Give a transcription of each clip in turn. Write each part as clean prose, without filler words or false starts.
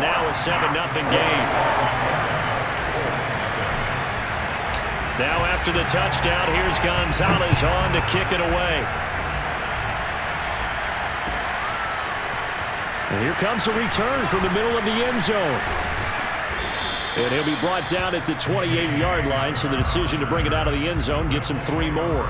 now a 7-0 game. Now after the touchdown, here's Gonzalez on to kick it away. And here comes a return from the middle of the end zone. And he'll be brought down at the 28-yard line, so the decision to bring it out of the end zone gets him 3 more.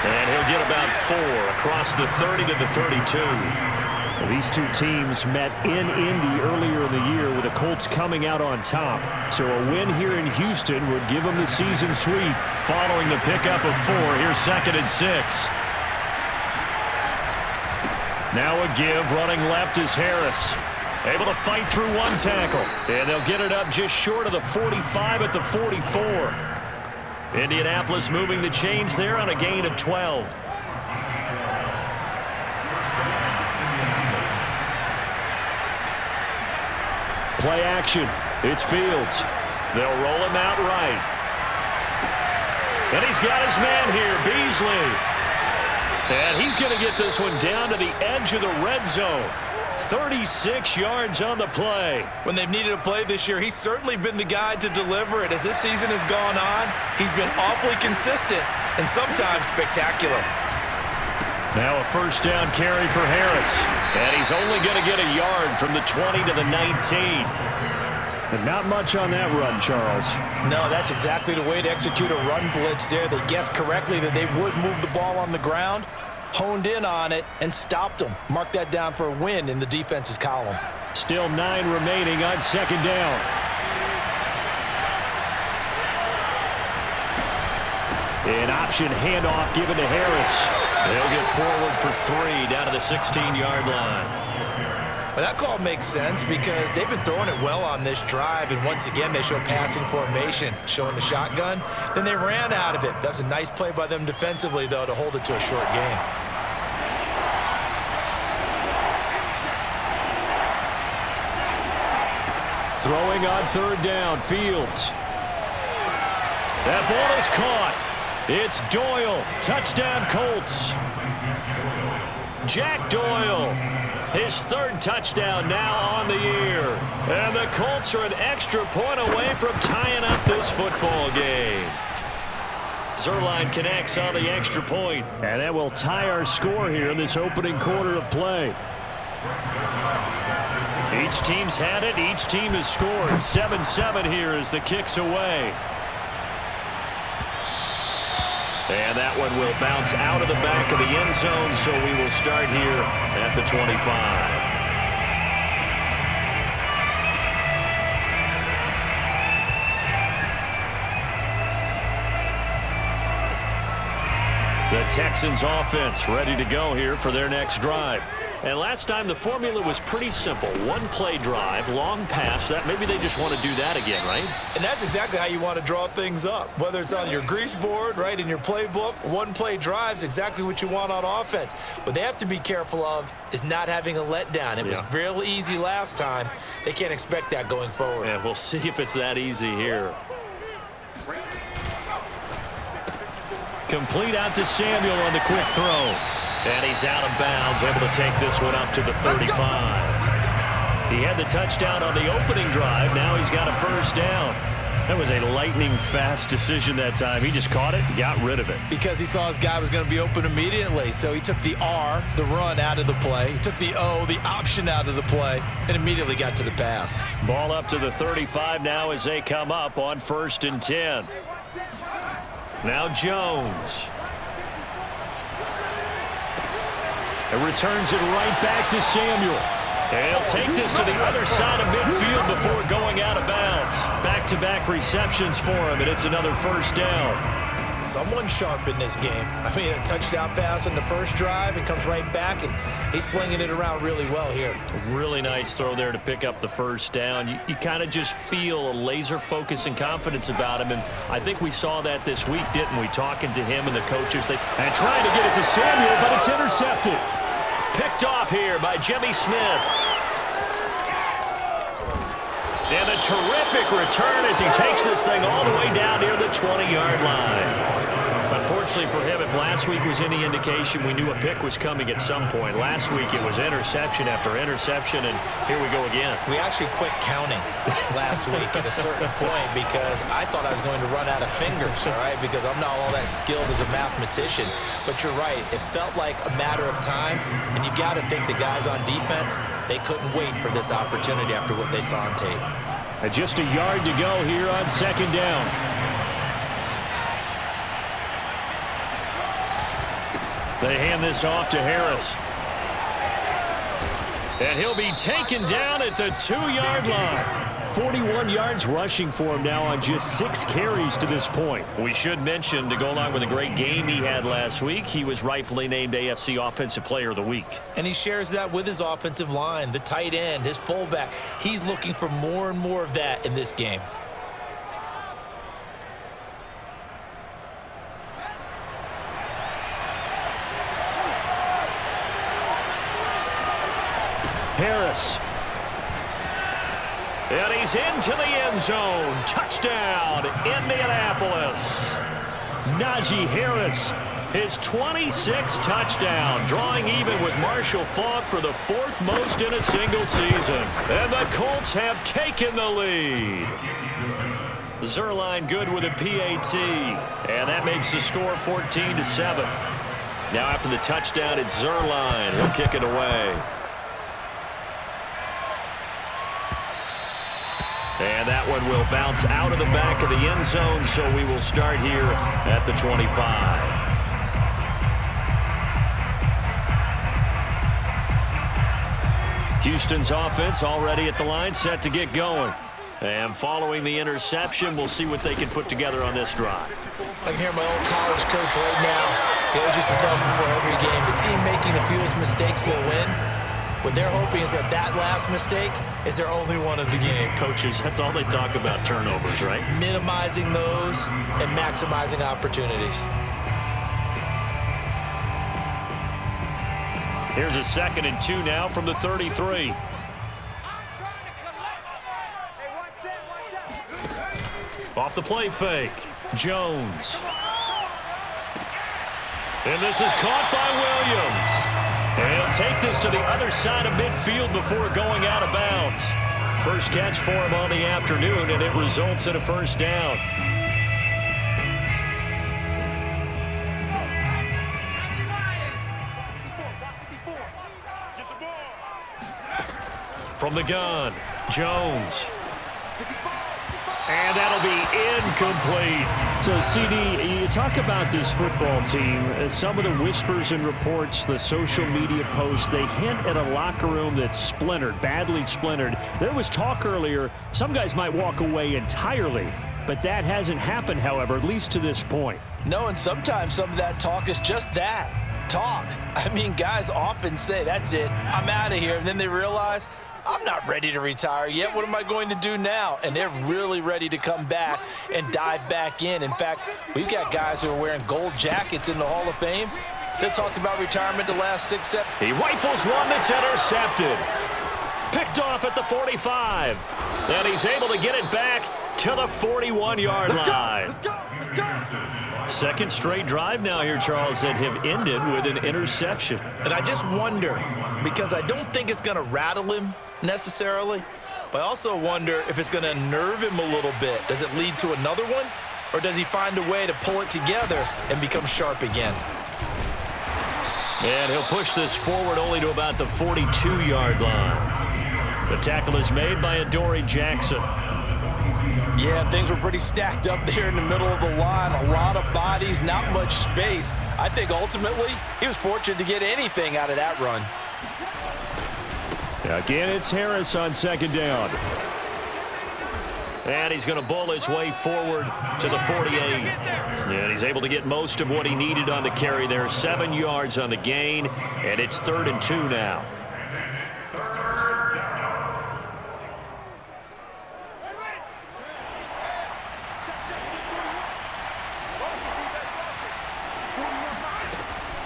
And he'll get about 4 across the 30 to the 32. Well, these two teams met in Indy earlier in the year with the Colts coming out on top. So a win here in Houston would give them the season sweep following the pickup of 4. Here's 2nd and 6. Now a give, running left is Harris. Able to fight through 1 tackle. And they'll get it up just short of the 45 at the 44. Indianapolis moving the chains there on a gain of 12. Play action. It's Fields. They'll roll him out right. And he's got his man here, Beasley. And he's going to get this one down to the edge of the red zone. 36 yards on the play. When they've needed a play this year, he's certainly been the guy to deliver it. As this season has gone on, he's been awfully consistent and sometimes spectacular. Now a first down carry for Harris. And he's only going to get a yard from the 20 to the 19. And not much on that run, Charles. No, that's exactly the way to execute a run blitz there. They guessed correctly that they would move the ball on the ground, honed in on it, and stopped them. Mark that down for a win in the defense's column. Still 9 remaining on 2nd down. An option handoff given to Harris. They'll get forward for 3 down to the 16-yard line. Well, that call makes sense because they've been throwing it well on this drive, and once again they show passing formation, showing the shotgun. Then they ran out of it. That was a nice play by them defensively, though, to hold it to a short gain. Throwing on 3rd down, Fields. That ball is caught. It's Doyle. Touchdown, Colts. Jack Doyle. His 3rd touchdown now on the year. And the Colts are an extra point away from tying up this football game. Zerline connects on the extra point. And that will tie our score here in this opening quarter of play. Each team's had it. Each team has scored. 7-7 here as the kick's away. And that one will bounce out of the back of the end zone, so we will start here at the 25. The Texans offense ready to go here for their next drive. And last time the formula was pretty simple. 1-play drive, long pass. That maybe they just want to do that again, right? And that's exactly how you want to draw things up. Whether it's on your grease board, right, in your playbook, 1-play drive is exactly what you want on offense. What they have to be careful of is not having a letdown. It was real easy last time. They can't expect that going forward. Yeah, we'll see if it's that easy here. Complete out to Samuel on the quick throw. And he's out of bounds, able to take this one up to the 35. He had the touchdown on the opening drive. Now he's got a first down. That was a lightning-fast decision that time. He just caught it and got rid of it. Because he saw his guy was going to be open immediately. So he took the R, the run, out of the play. He took the O, the option, out of the play, and immediately got to the pass. Ball up to the 35 now as they come up on 1st and 10. Now Jones. And returns it right back to Samuel. And he'll take this to the other side of midfield before going out of bounds. Back-to-back receptions for him, and it's another first down. Someone sharp in this game. I mean, a touchdown pass on the first drive and comes right back, and he's flinging it around really well here. Really nice throw there to pick up the first down. You kind of just feel a laser focus and confidence about him, and I think we saw that this week, didn't we? Talking to him and the coaches. And trying to get it to Samuel, but it's intercepted. Picked off here by Jimmy Smith. And a terrific return as he takes this thing all the way down near the 20-yard line. Unfortunately for him, if last week was any indication, we knew a pick was coming at some point. Last week it was interception after interception, and here we go again. We actually quit counting last week at a certain point because I thought I was going to run out of fingers, all right, because I'm not all that skilled as a mathematician. But you're right. It felt like a matter of time, and you got to think the guys on defense, they couldn't wait for this opportunity after what they saw on tape. And just a yard to go here on second down. They hand this off to Harris. And he'll be taken down at the 2-yard line. 41 yards rushing for him now on just 6 carries to this point. We should mention, to go along with a great game he had last week, he was rightfully named AFC Offensive Player of the Week. And he shares that with his offensive line, the tight end, his fullback. He's looking for more and more of that in this game. Harris. And he's into the end zone. Touchdown, Indianapolis. Najee Harris, his 26th touchdown, drawing even with Marshall Faulk for the 4th most in a single season. And the Colts have taken the lead. Zerline good with a PAT. And that makes the score 14-7. Now after the touchdown, it's Zerline. He'll kick it away. And that one will bounce out of the back of the end zone, so we will start here at the 25. Houston's offense already at the line, set to get going. And following the interception, we'll see what they can put together on this drive. I can hear my old college coach right now. He always used to tell us before every game, the team making the fewest mistakes will win. What they're hoping is that last mistake is their only one of the game. Coaches, that's all they talk about, turnovers, right? Minimizing those and maximizing opportunities. Here's a 2nd and 2 now from the 33. Off the play fake, Jones. And this is caught by Williams. And he'll take this to the other side of midfield before going out of bounds. First catch for him on the afternoon, and it results in a first down. From the gun, Jones. And that'll be incomplete. So, CD, you talk about this football team. Some of the whispers and reports, the social media posts, they hint at a locker room that's splintered, badly splintered. There was talk earlier, some guys might walk away entirely. But that hasn't happened, however, at least to this point. No, and sometimes some of that talk is just that, talk. I mean, guys often say, that's it, I'm out of here. And then they realize, I'm not ready to retire yet. What am I going to do now? And they're really ready to come back and dive back in. In fact, we've got guys who are wearing gold jackets in the Hall of Fame. They talked about retirement the last 6, 7. He rifles one that's intercepted. Picked off at the 45. And he's able to get it back to the 41-yard line. Let's go. Second straight drive now here, Charles, that have ended with an interception. And I just wonder, because I don't think it's going to rattle him necessarily, but I also wonder if it's going to unnerve him a little bit. Does it lead to another one, or does he find a way to pull it together and become sharp again? And he'll push this forward only to about the 42-yard line. The tackle is made by Adoree Jackson. Yeah, things were pretty stacked up there in the middle of the line. A lot of bodies, not much space. I think ultimately he was fortunate to get anything out of that run. Again, it's Harris on second down. And he's going to bull his way forward to the 48. And he's able to get most of what he needed on the carry there. 7 yards on the gain, and it's 3rd and 2 now.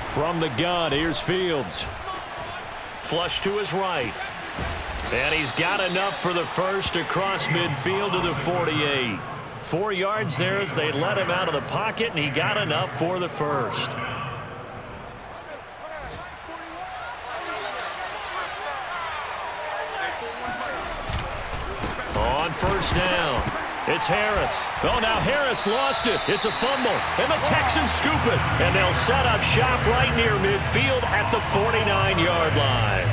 From the gun, here's Fields. Flush to his right. And he's got enough for the first across midfield to the 48. 4 yards there as they let him out of the pocket, and he got enough for the first. On first down, it's Harris. Oh, now Harris lost it. It's a fumble, and the Texans scoop it. And they'll set up shop right near midfield at the 49-yard line.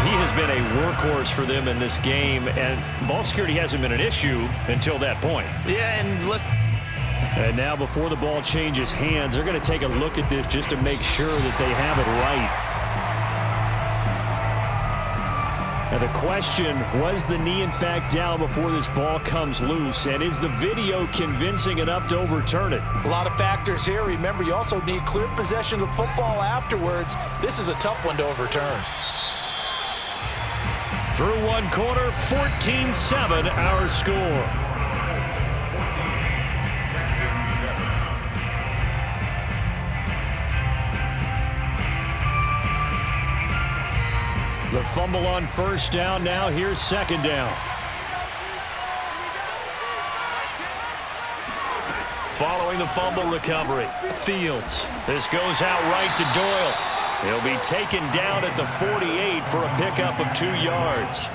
He has been a workhorse for them in this game, and ball security hasn't been an issue until that point. Yeah, and now before the ball changes hands, they're going to take a look at this just to make sure that they have it right. Now the question, was the knee in fact down before this ball comes loose, and is the video convincing enough to overturn it? A lot of factors here. Remember, you also need clear possession of the football afterwards. This is a tough one to overturn. Through one quarter, 14-7 our score. The fumble on first down. Now here's second down. Following the fumble recovery, Fields. This goes out right to Doyle. He'll be taken down at the 48 for a pickup of 2 yards.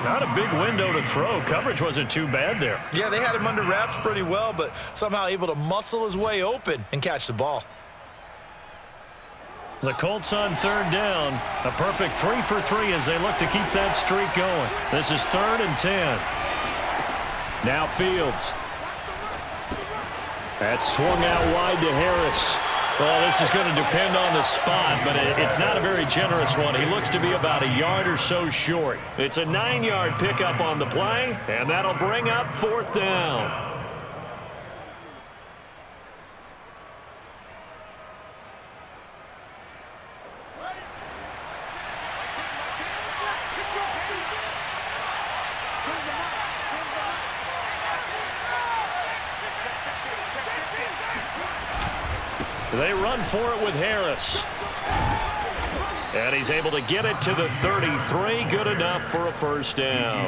Not a big window to throw. Coverage wasn't too bad there. Yeah, they had him under wraps pretty well, but somehow able to muscle his way open and catch the ball. The Colts on third down. A perfect 3 for 3 as they look to keep that streak going. This is 3rd and 10. Now Fields. That's swung out wide to Harris. Well, this is going to depend on the spot, but it's not a very generous one. He looks to be about a yard or so short. It's a 9-yard pickup on the play, and that'll bring up 4th down. They run for it with Harris. And he's able to get it to the 33. Good enough for a first down.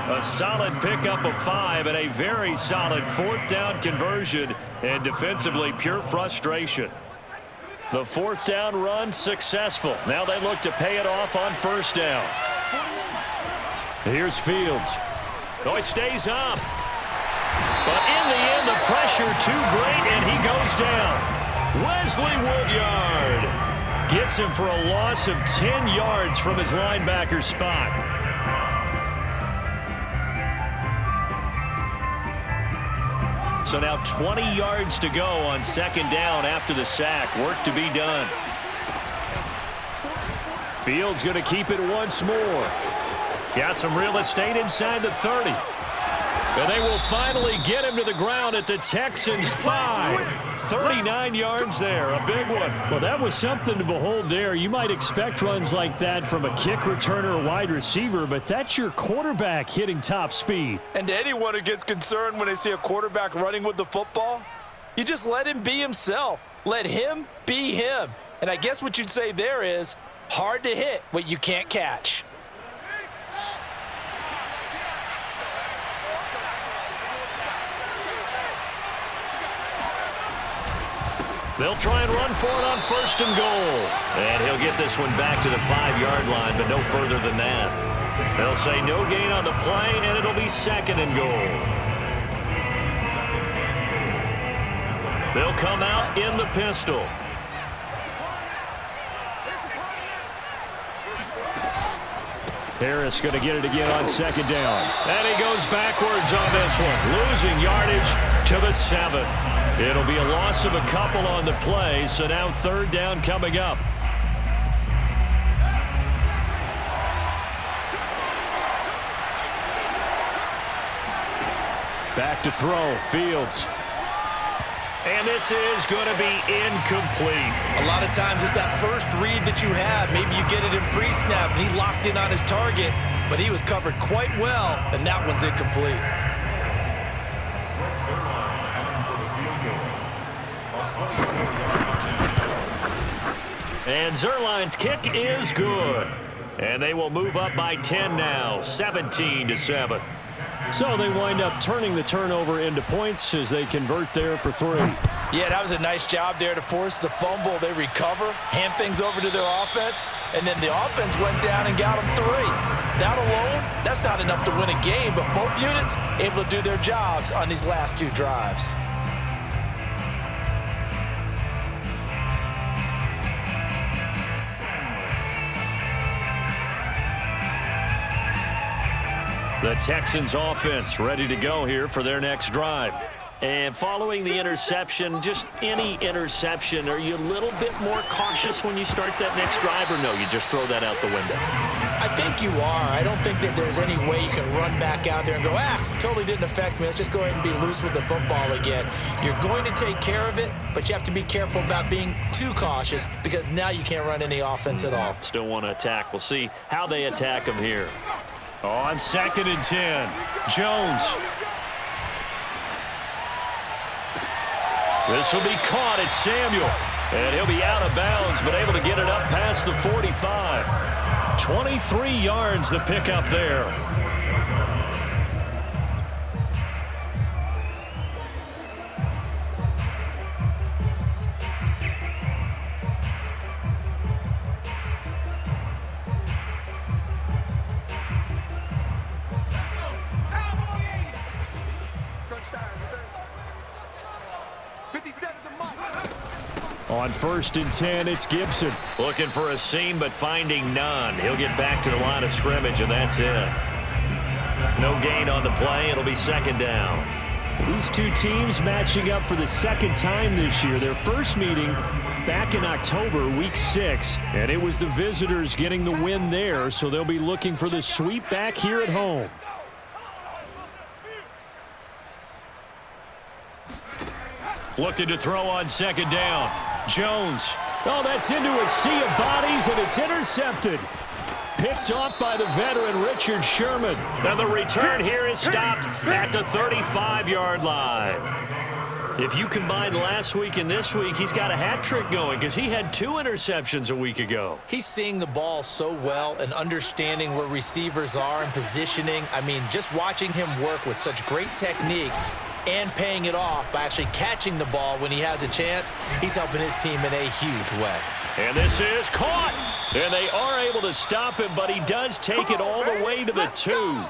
A solid pickup of 5 and a very solid 4th down conversion. And defensively, pure frustration. The 4th down run successful. Now they look to pay it off on first down. Here's Fields. Oh, he stays up. But in the end, the pressure too great, and he goes down. Wesley Woodyard gets him for a loss of 10 yards from his linebacker spot. So now 20 yards to go on second down after the sack. Work to be done. Fields going to keep it once more. Got some real estate inside the 30. And they will finally get him to the ground at the Texans' 5. 39 yards there, a big one. Well, that was something to behold there. You might expect runs like that from a kick returner or wide receiver, but that's your quarterback hitting top speed. And to anyone who gets concerned when they see a quarterback running with the football, you just let him be himself. Let him be him. And I guess what you'd say there is hard to hit what you can't catch. They'll try and run for it on 1st and goal. And he'll get this one back to the 5-yard line, but no further than that. They'll say no gain on the play, and it'll be 2nd and goal. They'll come out in the pistol. Harris going to get it again on second down. And he goes backwards on this one, losing yardage to the 7. It'll be a loss of a couple on the play, so now 3rd down coming up. Back to throw. Fields. And this is going to be incomplete. A lot of times it's that first read that you have. Maybe you get it in pre-snap, and he locked in on his target, but he was covered quite well, and that one's incomplete. And Zerline's kick is good. And they will move up by 10 now, 17-7. So they wind up turning the turnover into points as they convert there for 3. Yeah, that was a nice job there to force the fumble. They recover, hand things over to their offense, and then the offense went down and got them 3. That alone, that's not enough to win a game, but both units able to do their jobs on these last 2 drives. The Texans offense ready to go here for their next drive. And following the interception, just any interception, are you a little bit more cautious when you start that next drive, or no, you just throw that out the window? I think you are. I don't think that there's any way you can run back out there and go, totally didn't affect me. Let's just go ahead and be loose with the football again. You're going to take care of it, but you have to be careful about being too cautious because now you can't run any offense at all. Still want to attack. We'll see how they attack them here. On 2nd and 10, Jones. This will be caught. It's Samuel. And he'll be out of bounds, but able to get it up past the 45. 23 yards the pickup there. On 1st and 10, it's Gibson. Looking for a seam, but finding none. He'll get back to the line of scrimmage, and that's it. No gain on the play. It'll be 2nd down. These 2 teams matching up for the 2nd time this year. Their first meeting back in October, week 6, and it was the visitors getting the win there, so they'll be looking for the sweep back here at home. Looking to throw on 2nd down. Jones. Oh, that's into a sea of bodies, and it's intercepted. Picked off by the veteran Richard Sherman. And the return here is stopped at the 35-yard line. If you combine last week and this week, he's got a hat trick going because he had 2 interceptions a week ago. He's seeing the ball so well and understanding where receivers are and positioning. I mean, just watching him work with such great technique and paying it off by actually catching the ball when he has a chance, he's helping his team in a huge way. And this is caught. And they are able to stop him, but he does take it all the way to the 2.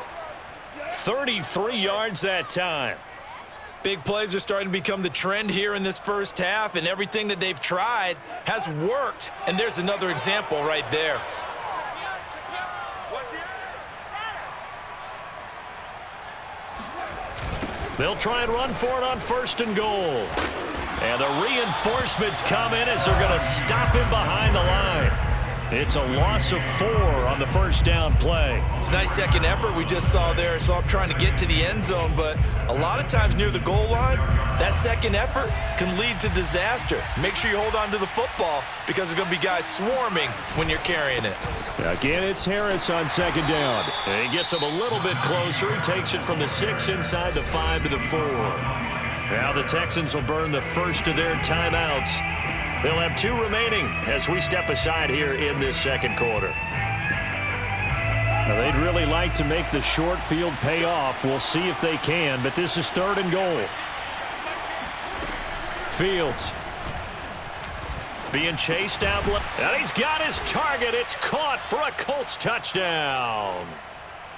33 yards that time. Big plays are starting to become the trend here in this first half, and everything that they've tried has worked. And there's another example right there. They'll try and run for it on 1st and goal. And the reinforcements come in as they're going to stop him behind the line. It's a loss of 4 on the 1st down play. It's a nice second effort we just saw there. So I'm trying to get to the end zone, but a lot of times near the goal line, that second effort can lead to disaster. Make sure you hold on to the football because there's going to be guys swarming when you're carrying it. Again, it's Harris on 2nd down. And he gets him a little bit closer. He takes it from the 6 inside the 5 to the 4. Now the Texans will burn the first of their timeouts. They'll have 2 remaining as we step aside here in this 2nd quarter. Now, they'd really like to make the short field pay off. We'll see if they can, but this is 3rd and goal. Fields. Being chased out left. And he's got his target. It's caught for a Colts touchdown.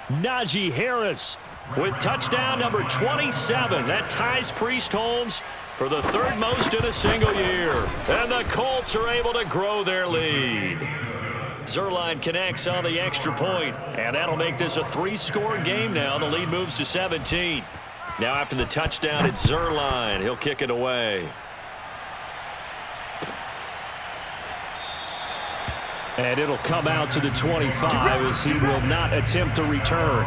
Najee Harris with touchdown number 27. That ties Priest Holmes for the 3rd most in a single year. And the Colts are able to grow their lead. Zerline connects on the extra point, and that'll make this a 3-score game now. The lead moves to 17. Now after the touchdown, it's Zerline. He'll kick it away. And it'll come out to the 25 as he will not attempt to return.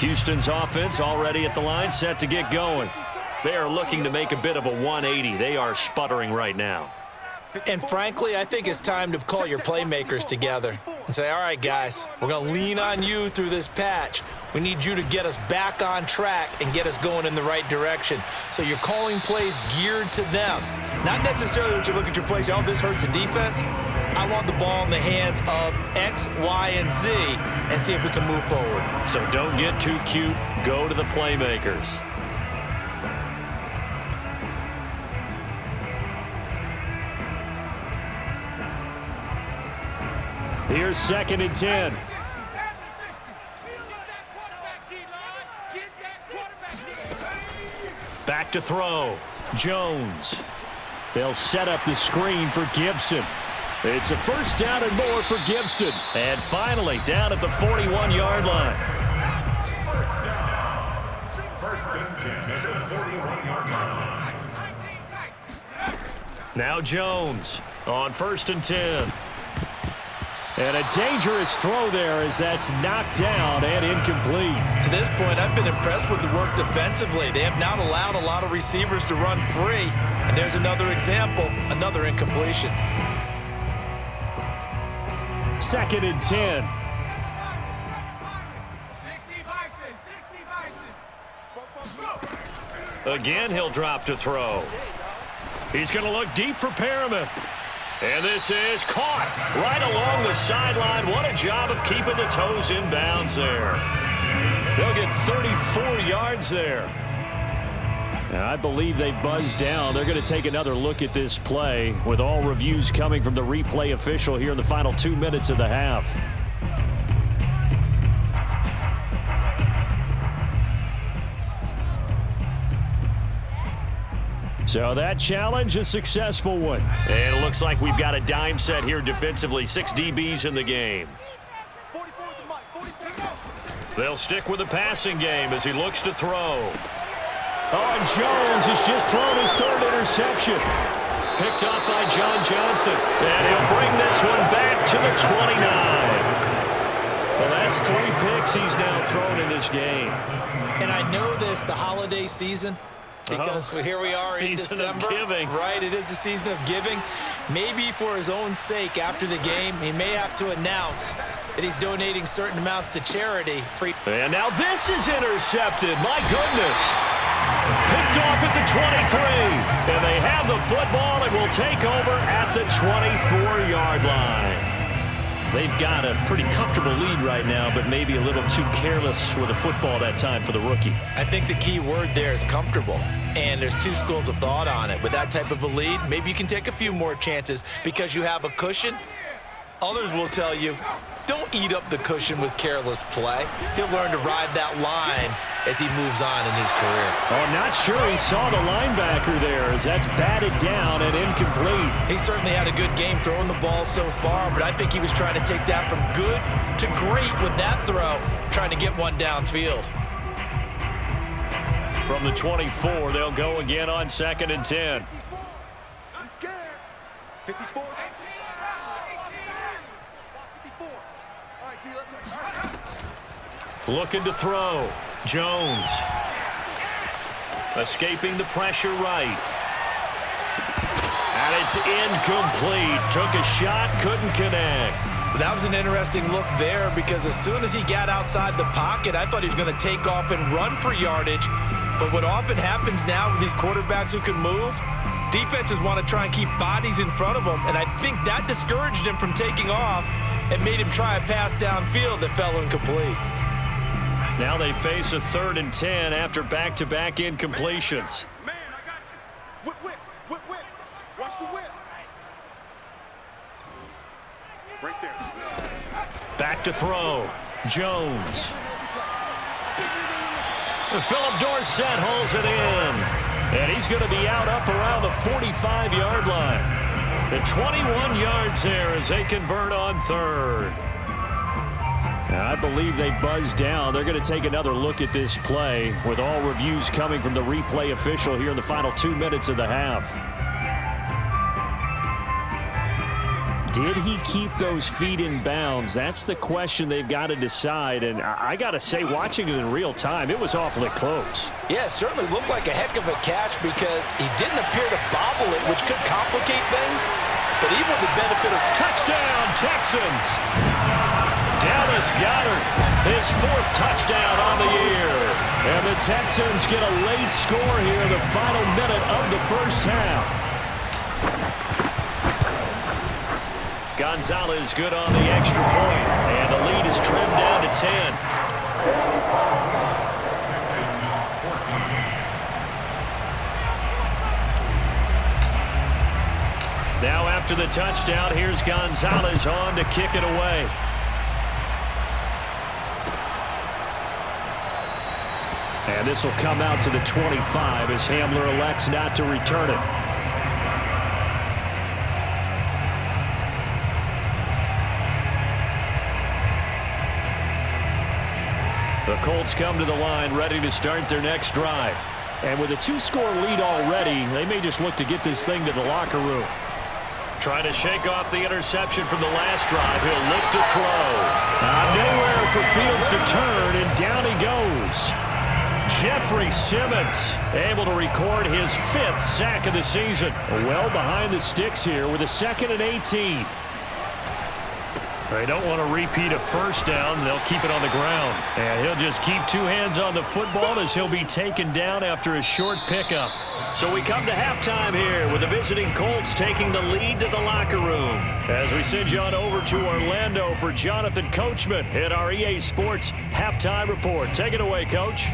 Houston's offense already at the line, set to get going. They are looking to make a bit of a 180. They are sputtering right now. And frankly, I think it's time to call your playmakers together and say, all right, guys, we're going to lean on you through this patch. We need you to get us back on track and get us going in the right direction. So you're calling plays geared to them. Not necessarily when you look at your plays, oh, this hurts the defense. I want the ball in the hands of X, Y, and Z and see if we can move forward. So don't get too cute. Go to the playmakers. Here's 2nd and 10. Back to throw. Jones. They'll set up the screen for Gibson. It's a first down and more for Gibson. And finally, down at the 41-yard line. First and 10 at the 41-yard line. Now Jones on 1st and 10. And a dangerous throw there as that's knocked down and incomplete. To this point, I've been impressed with the work defensively. They have not allowed a lot of receivers to run free. And there's another example, another incompletion. 2nd and 10. Again, he'll drop to throw. He's going to look deep for Perriman. And this is caught right along the sideline. What a job of keeping the toes in bounds there. They'll get 34 yards there. Now, I believe they buzzed down. They're going to take another look at this play with all reviews coming from the replay official here in the final 2 minutes of the half. So that challenge, a successful one. And it looks like we've got a dime set here defensively. 6 DBs in the game. They'll stick with the passing game as he looks to throw. Oh, and Jones has just thrown his 3rd interception. Picked up by John Johnson. And he'll bring this one back to the 29. Well, that's 3 picks he's now thrown in this game. And I know this, the holiday season, because here we are in December. Season of giving. Right, it is the season of giving. Maybe for his own sake after the game, he may have to announce that he's donating certain amounts to charity. And now this is intercepted. My goodness. Picked off at the 23. And they have the football and will take over at the 24-yard line. They've got a pretty comfortable lead right now, but maybe a little too careless with the football that time for the rookie. I think the key word there is comfortable, and there's 2 schools of thought on it. With that type of a lead, maybe you can take a few more chances because you have a cushion. Others will tell you, don't eat up the cushion with careless play. He'll learn to ride that line as he moves on in his career. Oh, I'm not sure he saw the linebacker there as that's batted down and incomplete. He certainly had a good game throwing the ball so far, but I think he was trying to take that from good to great with that throw, trying to get one downfield. From the 24, they'll go again on 2nd and 10. He's scared. 54. 54. All right, D, let's go. Looking to throw. Jones. Escaping the pressure right. And it's incomplete. Took a shot, couldn't connect. That was an interesting look there because as soon as he got outside the pocket, I thought he was going to take off and run for yardage. But what often happens now with these quarterbacks who can move, defenses want to try and keep bodies in front of them. And I think that discouraged him from taking off and made him try a pass downfield that fell incomplete. Now they face a 3rd and 10 after back-to-back incompletions. Man, I got you. Whip. Watch the whip. Right there. Back to throw. Jones. Philip Dorsett holds it in. And he's going to be out up around the 45-yard line. The 21 yards there as they convert on 3rd. I believe they buzzed down. They're going to take another look at this play with all reviews coming from the replay official here in the final 2 minutes of the half. Did he keep those feet in bounds? That's the question they've got to decide. And I got to say, watching it in real time, it was awfully close. Yeah, it certainly looked like a heck of a catch because he didn't appear to bobble it, which could complicate things. But even with the benefit of touchdown, Texans. Dallas Goedert, his 4th touchdown on the year. And the Texans get a late score here in the final minute of the first half. Gonzalez good on the extra point, and the lead is trimmed down to 10. Now after the touchdown, here's Gonzalez on to kick it away. And this will come out to the 25 as Hamler elects not to return it. The Colts come to the line ready to start their next drive. And with a 2-score lead already, they may just look to get this thing to the locker room. Trying to shake off the interception from the last drive. He'll look to throw. Nowhere for Fields to turn, and down he goes. Jeffrey Simmons able to record his 5th sack of the season. Well behind the sticks here with a 2nd and 18. They don't want to repeat a first down. They'll keep it on the ground. And he'll just keep 2 hands on the football as he'll be taken down after a short pickup. So we come to halftime here with the visiting Colts taking the lead to the locker room. As we send you on over to Orlando for Jonathan Coachman at our EA Sports Halftime Report. Take it away, Coach.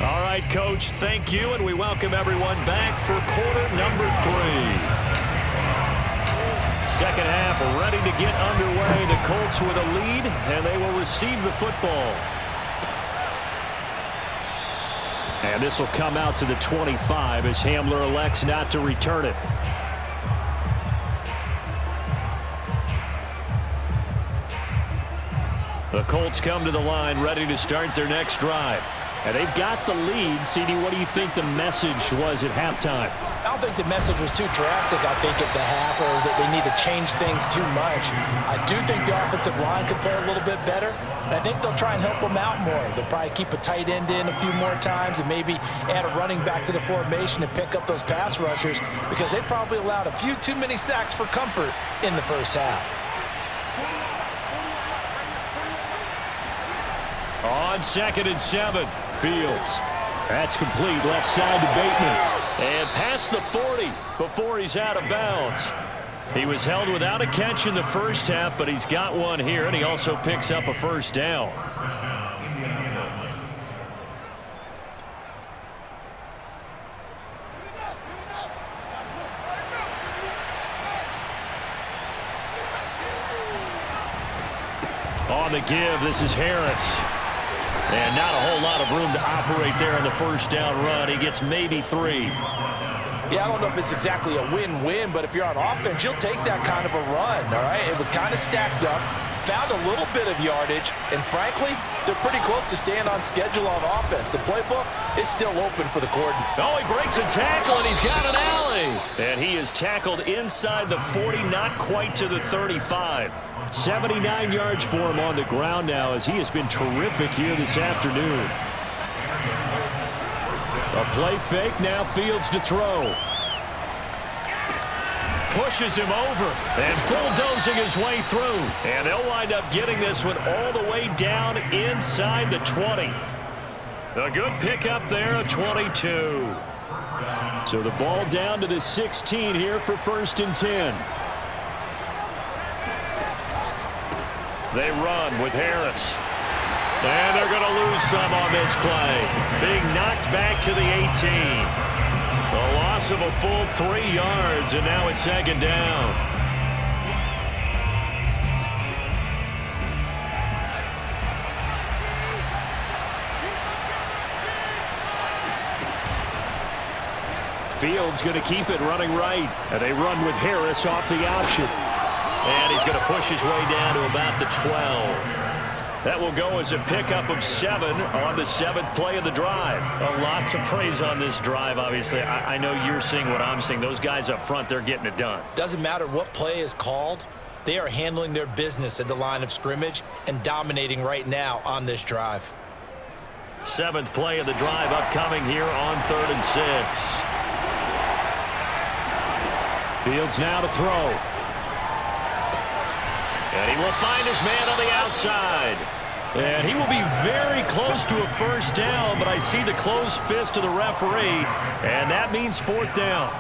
All right, Coach, thank you, and we welcome everyone back for quarter number 3. Second half ready to get underway. The Colts with a lead, and they will receive the football. And this will come out to the 25 as Hamler elects not to return it. The Colts come to the line ready to start their next drive. And they've got the lead. CD, what do you think the message was at halftime? I don't think the message was too drastic, I think, at the half, or that they need to change things too much. I do think the offensive line could play a little bit better, and I think they'll try and help them out more. They'll probably keep a tight end in a few more times and maybe add a running back to the formation and pick up those pass rushers because they probably allowed a few too many sacks for comfort in the first half. On 2nd and 7. Fields. That's complete. Left side to Bateman. And past the 40 before he's out of bounds. He was held without a catch in the first half, but he's got one here, and he also picks up a first down. On the give, this is Harris. And not a whole lot of room to operate there on the first down run. He gets maybe 3. Yeah, I don't know if it's exactly a win-win, but if you're on offense, you'll take that kind of a run, all right? It was kind of stacked up, found a little bit of yardage, and frankly, they're pretty close to staying on schedule on offense. The playbook is still open for the coordinator. Oh, he breaks a tackle, and he's got an alley. And he is tackled inside the 40, not quite to the 35. 79 yards for him on the ground now as he has been terrific here this afternoon. A play fake, now Fields to throw. Pushes him over and bulldozing his way through. And they'll wind up getting this one all the way down inside the 20. A good pickup there, a 22. So the ball down to the 16 here for 1st and 10. They run with Harris. And they're going to lose some on this play. Being knocked back to the 18. A loss of a full 3 yards, and now it's 2nd down. Fields going to keep it running right. And they run with Harris off the option. And he's going to push his way down to about the 12. That will go as a pickup of 7 on the 7th play of the drive. A lot to praise on this drive, obviously. I know you're seeing what I'm seeing. Those guys up front, they're getting it done. Doesn't matter what play is called. They are handling their business at the line of scrimmage and dominating right now on this drive. 7th play of the drive upcoming here on 3rd and 6. Fields now to throw. And he will find his man on the outside. And he will be very close to a first down, but I see the closed fist of the referee, and that means 4th down.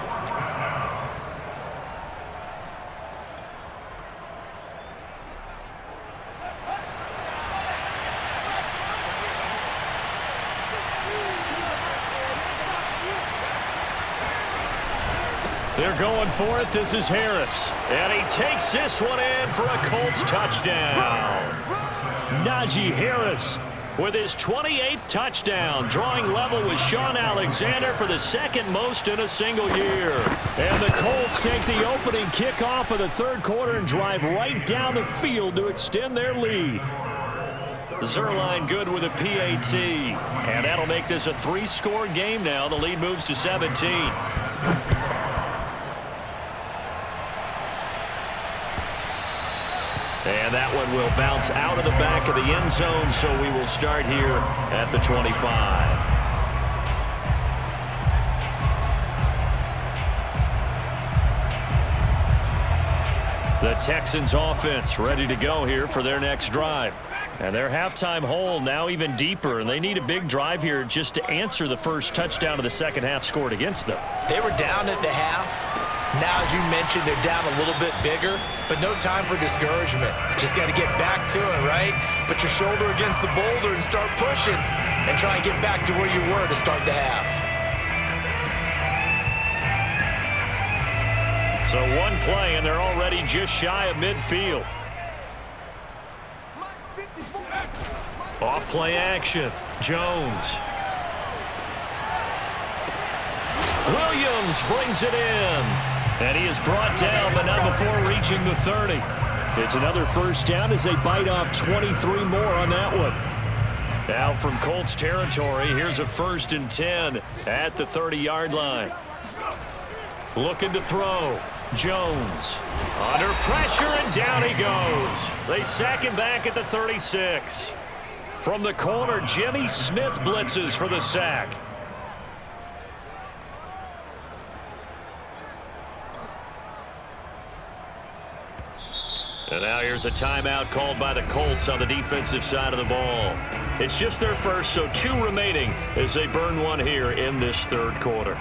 They're going for it. This is Harris. And he takes this one in for a Colts touchdown. Najee Harris with his 28th touchdown, drawing level with Sean Alexander for the 2nd most in a single year. And the Colts take the opening kickoff of the 3rd quarter and drive right down the field to extend their lead. Zerline good with a PAT. And that'll make this a 3-score game now. The lead moves to 17. And that one will bounce out of the back of the end zone, so we will start here at the 25. The Texans offense ready to go here for their next drive. And their halftime hole now even deeper, and they need a big drive here just to answer the first touchdown of the second half scored against them. They were down at the half. Now, as you mentioned, they're down a little bit bigger, but no time for discouragement. Just got to get back to it, right? Put your shoulder against the boulder and start pushing and try and get back to where you were to start the half. So one play, and they're already just shy of midfield. Off play action. Jones. Williams brings it in. And he is brought down, but not before reaching the 30. It's another first down as they bite off 23 more on that one. Now from Colts territory, here's a 1st and 10 at the 30-yard line. Looking to throw. Jones under pressure, and down he goes. They sack him back at the 36. From the corner, Jimmy Smith blitzes for the sack. And now here's a timeout called by the Colts on the defensive side of the ball. It's just their first, so 2 remaining as they burn one here in this 3rd quarter.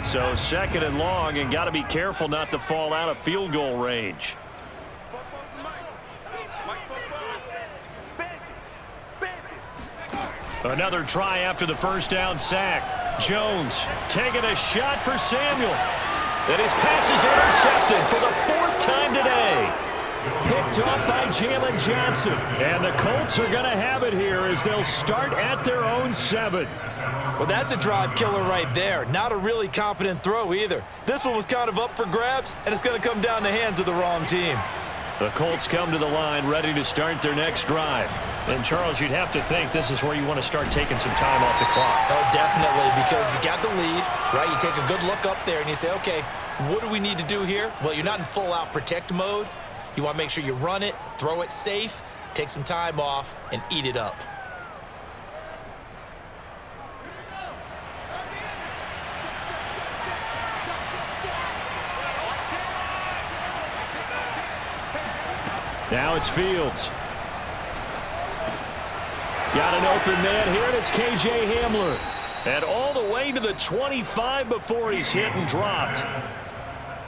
So 2nd and long, and got to be careful not to fall out of field goal range. Another try after the first down sack. Jones taking a shot for Samuel. And his pass is intercepted for the 4th time today. Picked off by Jalen Johnson. And the Colts are going to have it here as they'll start at their own 7. Well, that's a drive killer right there. Not a really confident throw either. This one was kind of up for grabs, and it's going to come down the hands of the wrong team. The Colts come to the line ready to start their next drive. And, Charles, you'd have to think this is where you want to start taking some time off the clock. Oh, definitely, because you got the lead, right? You take a good look up there and you say, okay, what do we need to do here? Well, you're not in full-out protect mode. You want to make sure you run it, throw it safe, take some time off, and eat it up. Now it's Fields. Got an open man here, and it's K.J. Hamler. And all the way to the 25 before he's hit and dropped.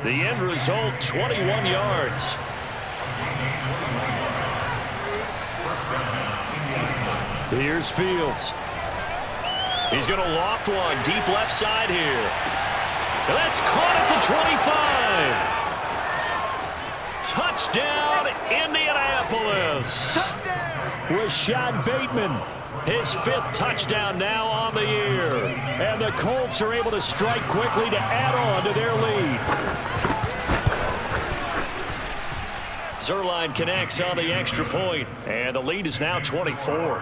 The end result, 21 yards. Here's Fields. He's going to loft one deep left side here. And that's caught at the 25. Touchdown, Indianapolis. Rashad Bateman His 5th touchdown now on the year. And the Colts are able to strike quickly to add on to their lead. Zuerlein connects on the extra point, and the lead is now 24.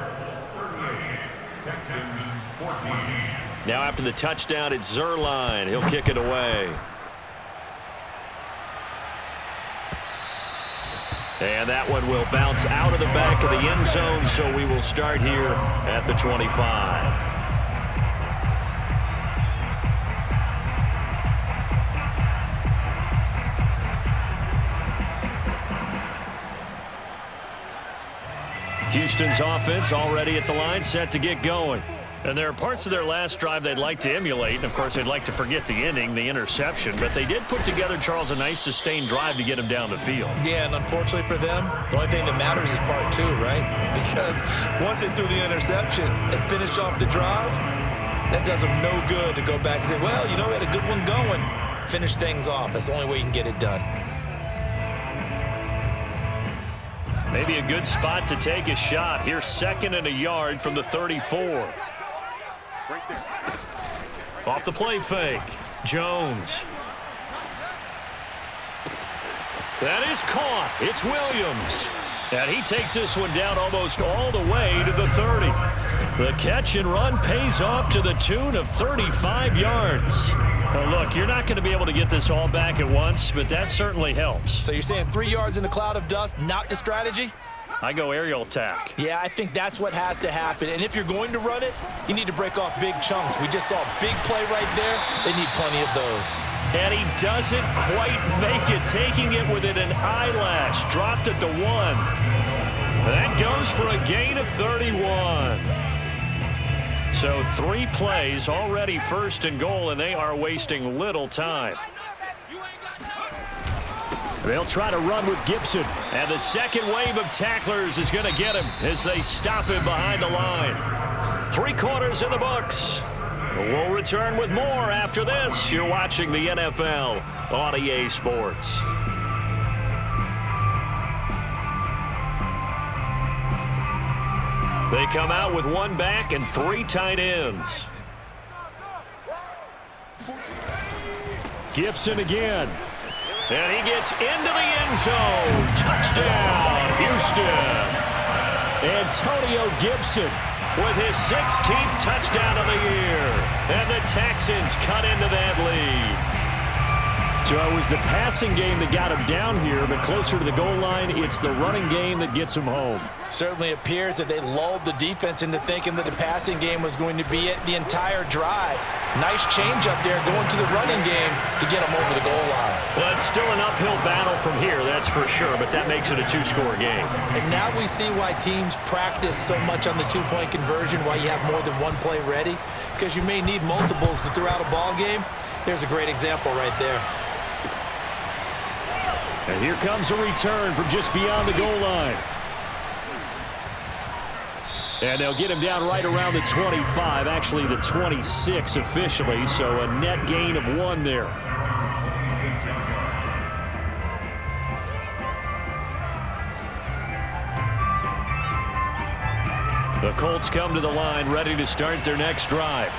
Texans 14. Now after the touchdown, it's Zuerlein. He'll kick it away. And that one will bounce out of the back of the end zone, so we will start here at the 25. Houston's offense already at the line, set to get going. And there are parts of their last drive they'd like to emulate. And, of course, they'd like to forget the ending, the interception. But they did put together, Charles, a nice sustained drive to get him down the field. Yeah, and unfortunately for them, the only thing that matters is part 2, right? Because once they threw the interception and finished off the drive, that does them no good to go back and say, well, you know, we had a good one going. Finish things off. That's the only way you can get it done. Maybe a good spot to take a shot. Here's 2nd and a yard from the 34. Off the play fake. Jones. That is caught. It's Williams. And he takes this one down almost all the way to the 30. The catch and run pays off to the tune of 35 yards. Now look, you're not going to be able to get this all back at once, but that certainly helps. So you're saying 3 yards in a cloud of dust, not the strategy? I go aerial attack. Yeah, I think that's what has to happen. And if you're going to run it, you need to break off big chunks. We just saw a big play right there. They need plenty of those. And he doesn't quite make it, taking it within an eyelash. Dropped at the 1. That goes for a gain of 31. So 3 plays, already 1st and goal, and they are wasting little time. They'll try to run with Gibson. And the second wave of tacklers is going to get him as they stop him behind the line. 3 quarters in the books. We'll return with more after this. You're watching the NFL on EA Sports. They come out with 1 back and 3 tight ends. Gibson again. And he gets into the end zone. Touchdown, Houston. Antonio Gibson with his 16th touchdown of the year. And the Texans cut into that lead. So it was the passing game that got him down here, but closer to the goal line, it's the running game that gets him home. Certainly appears that they lulled the defense into thinking that the passing game was going to be it the entire drive. Nice change up there going to the running game to get him over the goal line. Well, it's still an uphill battle from here, that's for sure, but that makes it a 2-score game. And now we see why teams practice so much on the 2-point conversion, why you have more than 1 play ready, because you may need multiples to throw out a ball game. There's a great example right there. And here comes a return from just beyond the goal line. And they'll get him down right around the 25, actually the 26 officially, so a net gain of 1 there. The Colts come to the line ready to start their next drive.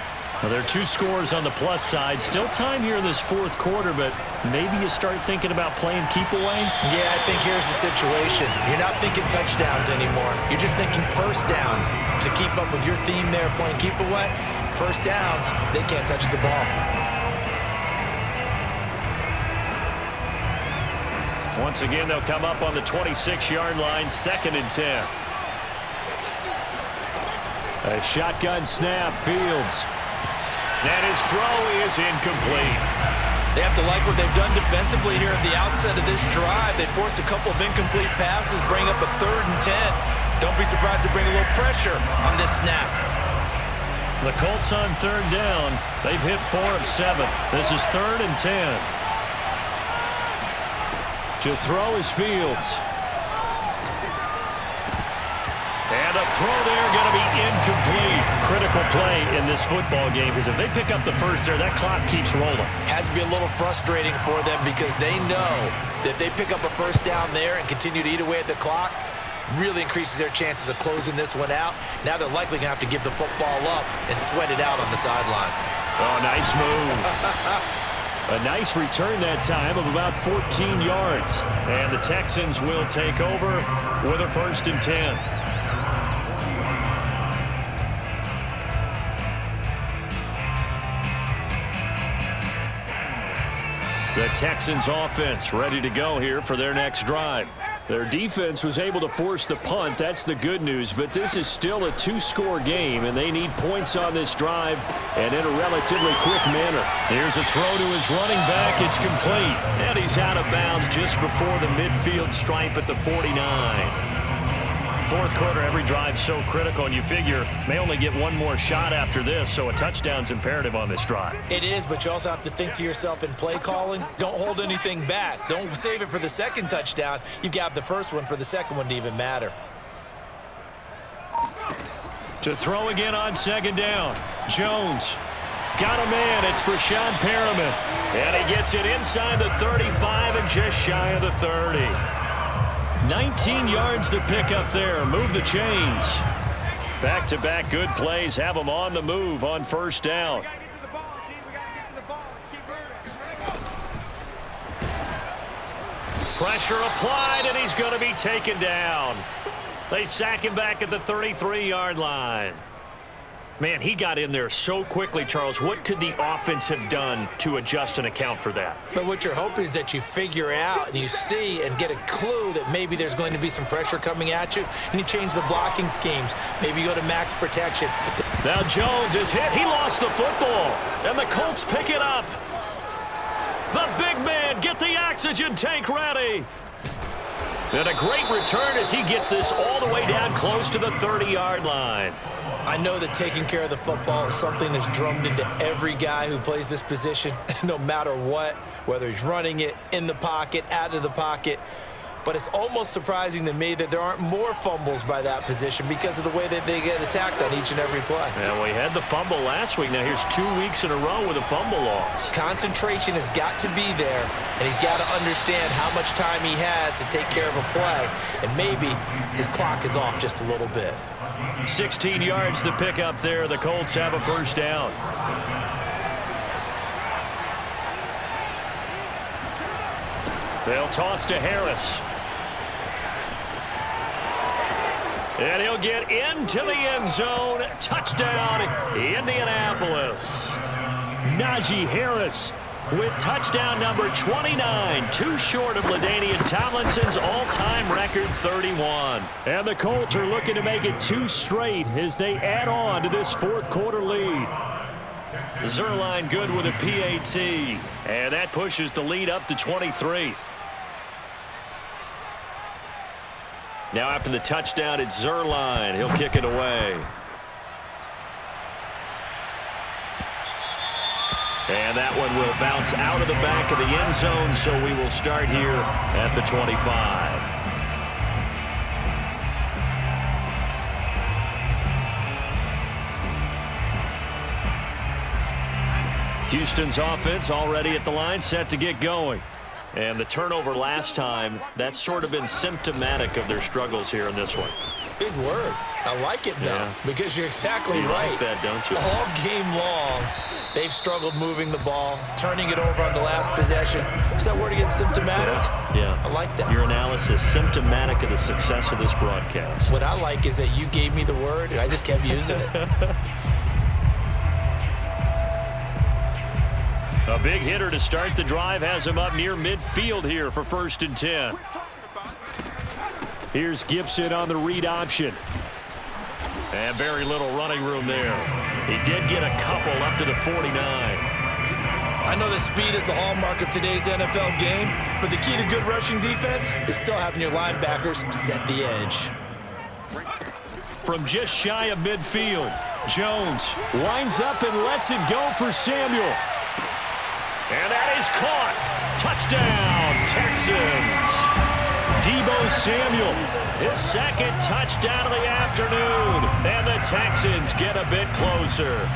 Well, there are 2 scores on the plus side. Still time here in this 4th quarter, but maybe you start thinking about playing keep away? Yeah, I think here's the situation. You're not thinking touchdowns anymore. You're just thinking first downs. To keep up with your theme there, playing keep away, first downs, they can't touch the ball. Once again, they'll come up on the 26-yard line, 2nd and 10. A shotgun snap, Fields. And his throw is incomplete. They have to like what they've done defensively here at the outset of this drive. They forced a couple of incomplete passes, bring up a 3rd and 10. Don't be surprised to bring a little pressure on this snap. The Colts on 3rd down. They've hit 4 of 7. This is 3rd and 10. To throw is Fields. And a throw there going to be incomplete. Critical play in this football game, because if they pick up the first there, that clock keeps rolling. Has to be a little frustrating for them because they know that if they pick up a first down there and continue to eat away at the clock, really increases their chances of closing this one out. Now they're likely going to have to give the football up and sweat it out on the sideline. Oh, nice move. A nice return that time of about 14 yards. And the Texans will take over with a 1st and 10. The Texans offense ready to go here for their next drive. Their defense was able to force the punt. That's the good news. But this is still a 2-score game, and they need points on this drive and in a relatively quick manner. Here's a throw to his running back. It's complete. And he's out of bounds just before the midfield stripe at the 49. Fourth quarter, every drive so critical, and you figure may only get one more shot after this, so a touchdown's imperative on this drive. It is, but you also have to think to yourself in play calling, don't hold anything back. Don't save it for the second touchdown. You've got the first one for the second one to even matter. To throw again on 2nd down. Jones got a man. It's Brashad Perriman. And he gets it inside the 35 and just shy of the 30. 19 yards to pick up there. Move the chains. Back-to-back good plays have them on the move on 1st down. Pressure applied, and he's going to be taken down. They sack him back at the 33-yard line. Man, he got in there so quickly, Charles. What could the offense have done to adjust and account for that? But what you're hoping is that you figure out and you see and get a clue that maybe there's going to be some pressure coming at you, and you change the blocking schemes. Maybe you go to max protection. Now Jones is hit. He lost the football, and the Colts pick it up. The big man, get the oxygen tank ready. And a great return as he gets this all the way down close to the 30-yard line. I know that taking care of the football is something that's drummed into every guy who plays this position, no matter what, whether he's running it, in the pocket, out of the pocket. But it's almost surprising to me that there aren't more fumbles by that position because of the way that they get attacked on each and every play. And we had the fumble last week. Now here's 2 weeks in a row with a fumble loss. Concentration has got to be there, and he's got to understand how much time he has to take care of a play, and maybe his clock is off just a little bit. 16 yards to pick up there. The Colts have a 1st down. They'll toss to Harris. And he'll get into the end zone. Touchdown, Indianapolis. Najee Harris with touchdown number 29, too short of LaDainian Tomlinson's all-time record 31. And the Colts are looking to make it 2 straight as they add on to this 4th quarter lead. Zerline good with a PAT, and that pushes the lead up to 23. Now after the touchdown, it's Zerline. He'll kick it away. And that one will bounce out of the back of the end zone, so we will start here at the 25. Houston's offense already at the line, set to get going. And the turnover last time, that's sort of been symptomatic of their struggles here in this one. Big word. I like it, though, because you're exactly right. Like that, don't you? All game long, they've struggled moving the ball, turning it over on the last possession. Is that word again, symptomatic? Yeah. I like that. Your analysis, symptomatic of the success of this broadcast. What I like is that you gave me the word, and I just kept using it. A big hitter to start the drive has him up near midfield here for 1st and 10. Here's Gibson on the read option. And very little running room there. He did get a couple up to the 49. I know that speed is the hallmark of today's NFL game, but the key to good rushing defense is still having your linebackers set the edge. From just shy of midfield, Jones winds up and lets it go for Samuel. And that is caught. Touchdown, Texans. Deebo Samuel, his 2nd touchdown of the afternoon. And the Texans get a bit closer.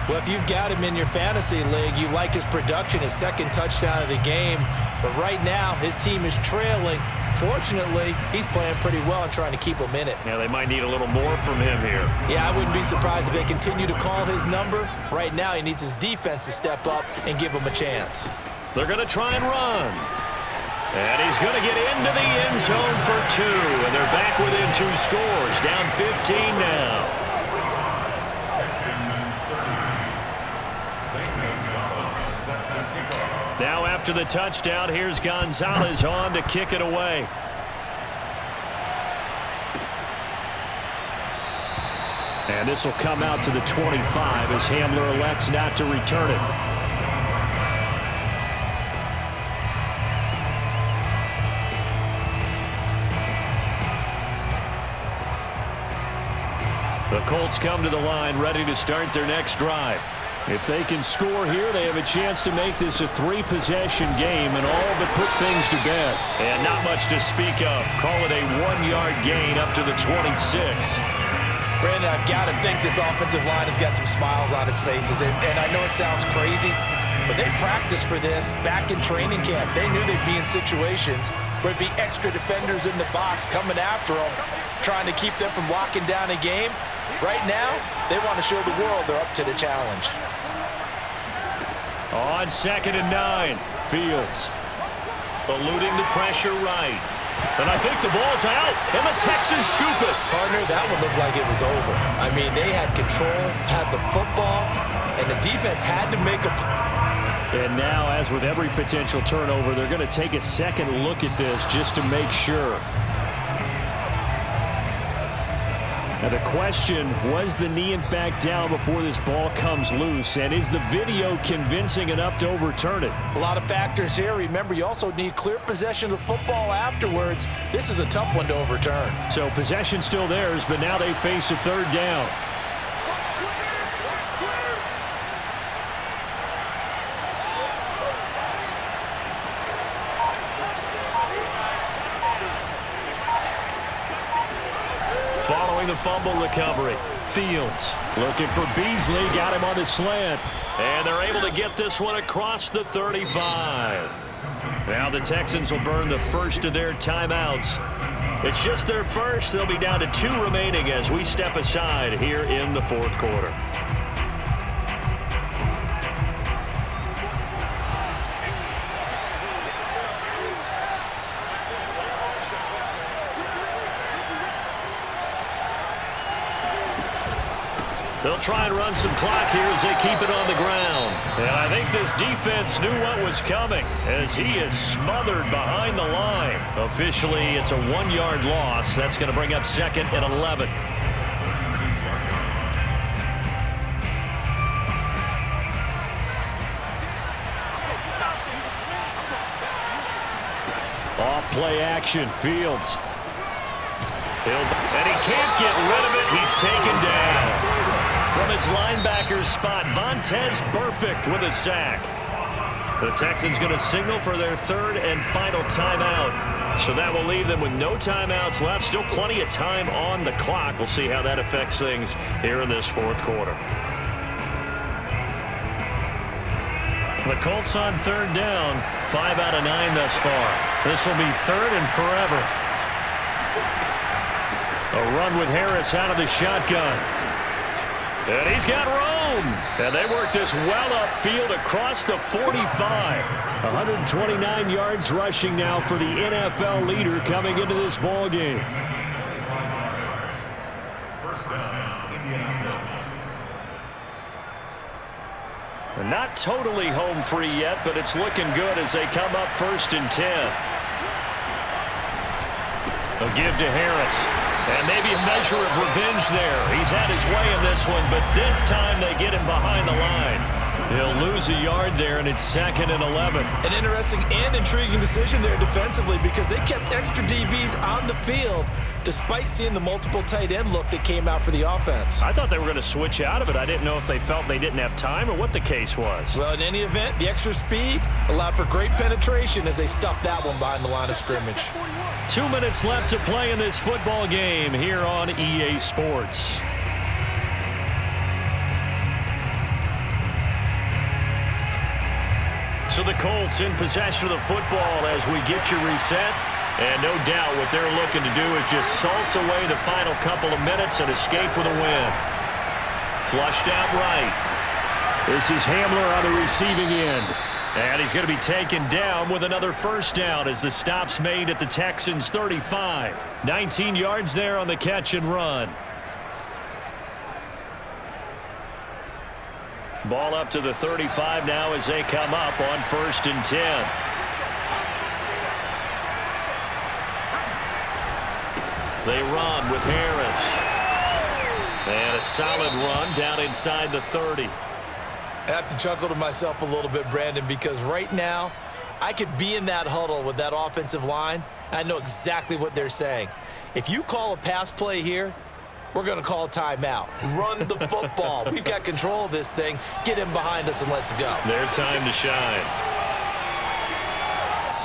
Well, if you've got him in your fantasy league, you like his production, his 2nd touchdown of the game. But right now, his team is trailing Unfortunately, he's playing pretty well and trying to keep him in it. Yeah, they might need a little more from him here. Yeah, I wouldn't be surprised if they continue to call his number. Right now, he needs his defense to step up and give him a chance. They're going to try and run. And he's going to get into the end zone for 2. And they're back within 2 scores. Down 15 now. Now after the touchdown, here's Gonzalez on to kick it away. And this will come out to the 25 as Hamler elects not to return it. The Colts come to the line ready to start their next drive. If they can score here, they have a chance to make this a 3-possession game and all but put things to bed. And not much to speak of. Call it a 1-yard gain up to the 26. Brandon, I've got to think this offensive line has got some smiles on its faces. And I know it sounds crazy, but they practiced for this back in training camp. They knew they'd be in situations where it'd be extra defenders in the box coming after them, trying to keep them from locking down a game. Right now, they want to show the world they're up to the challenge. On 2nd and 9, Fields eluding the pressure right. And I think the ball's out, and the Texans scoop it. Partner, that one looked like it was over. I mean, they had control, had the football, and the defense had to make a play. And now, as with every potential turnover, they're going to take a second look at this just to make sure. Now the question, was the knee in fact down before this ball comes loose? And is the video convincing enough to overturn it? A lot of factors here. Remember, you also need clear possession of the football afterwards. This is a tough one to overturn. So possession still theirs, but now they face a 3rd down. Following the fumble recovery, Fields looking for Beasley, got him on the slant. And they're able to get this one across the 35. Now the Texans will burn the first of their timeouts. It's just their first. They'll be down to 2 remaining as we step aside here in the 4th quarter. They'll try and run some clock here as they keep it on the ground. And I think this defense knew what was coming as he is smothered behind the line. Officially, it's a 1-yard loss. That's going to bring up 2nd and 11. Off play action, Fields. And he can't get rid of it. He's taken down. From his linebacker spot, Vontaze Burfict with a sack. The Texans going to signal for their 3rd and final timeout. So that will leave them with no timeouts left. Still plenty of time on the clock. We'll see how that affects things here in this 4th quarter. The Colts on 3rd down. 5 out of 9 thus far. This will be 3rd and forever. A run with Harris out of the shotgun. And he's got room. And they work this well upfield across the 45. 129 yards rushing now for the NFL leader coming into this ball game. First down, Indianapolis. They're not totally home free yet, but it's looking good as they come up 1st and 10. A give to Harris. And maybe a measure of revenge there. He's had his way in this one, but this time they get him behind the line. He'll lose a yard there, and it's 2nd and 11. An interesting and intriguing decision there defensively because they kept extra DBs on the field despite seeing the multiple tight end look that came out for the offense. I thought they were going to switch out of it. I didn't know if they felt they didn't have time or what the case was. Well, in any event, the extra speed allowed for great penetration as they stuffed that one behind the line of scrimmage. 2 minutes left to play in this football game here on EA Sports. So the Colts in possession of the football as we get you reset. And no doubt what they're looking to do is just salt away the final couple of minutes and escape with a win. Flushed out right. This is Hamler on the receiving end. And he's going to be taken down with another first down as the stop's made at the Texans' 35. 19 yards there on the catch and run. Ball up to the 35 now as they come up on 1st and 10. They run with Harris. And a solid run down inside the 30. I have to chuckle to myself a little bit, Brandon, because right now I could be in that huddle with that offensive line. I know exactly what they're saying. If you call a pass play here, we're going to call a timeout. Run the football. We've got control of this thing. Get him behind us and let's go. Their time to shine.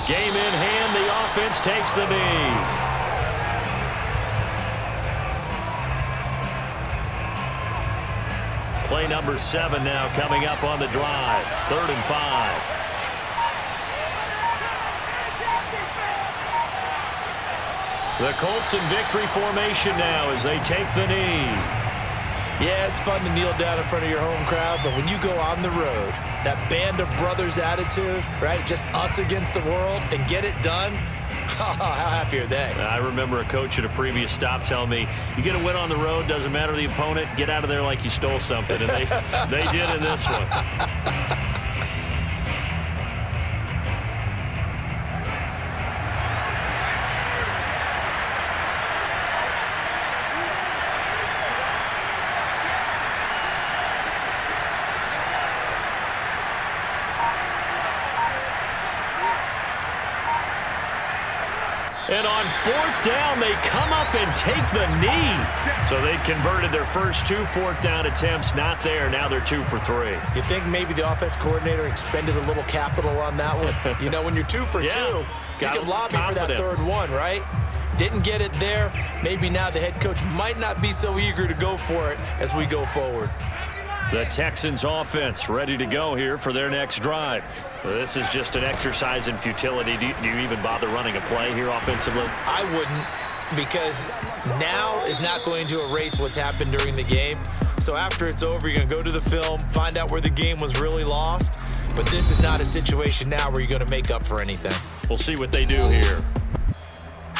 Game in hand. The offense takes the knee. Play number 7 now coming up on the drive. 3rd and 5. The Colts in victory formation now as they take the knee. Yeah, it's fun to kneel down in front of your home crowd, but when you go on the road, that band of brothers attitude, right, just us against the world, and get it done, how happy are they? I remember a coach at a previous stop telling me, you get a win on the road, doesn't matter the opponent, get out of there like you stole something, and they did in this one. And on 4th down, they come up and take the knee. So they converted their first 2 4th down attempts. Not there. Now they're 2 for 3. You think maybe the offense coordinator expended a little capital on that one? You know, when you're 2 for 2, you can lobby for that 3rd one, right? Didn't get it there. Maybe now the head coach might not be so eager to go for it as we go forward. The Texans offense ready to go here for their next drive. This is just an exercise in futility. Do you even bother running a play here offensively? I wouldn't, because now is not going to erase what's happened during the game. So after it's over, you're going to go to the film, find out where the game was really lost. But this is not a situation now where you're going to make up for anything. We'll see what they do here.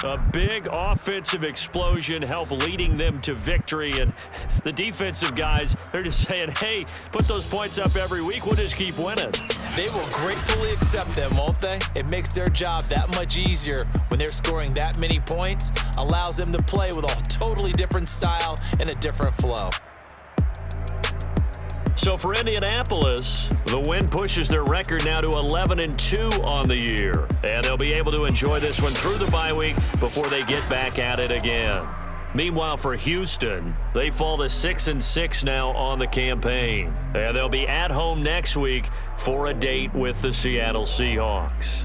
A big offensive explosion help leading them to victory. And the defensive guys, they're just saying, hey, put those points up every week. We'll just keep winning. They will gratefully accept them, won't they? It makes their job that much easier when they're scoring that many points. Allows them to play with a totally different style and a different flow. So for Indianapolis, the win pushes their record now to 11-2 on the year. And they'll be able to enjoy this one through the bye week before they get back at it again. Meanwhile, for Houston, they fall to 6-6 now on the campaign. And they'll be at home next week for a date with the Seattle Seahawks.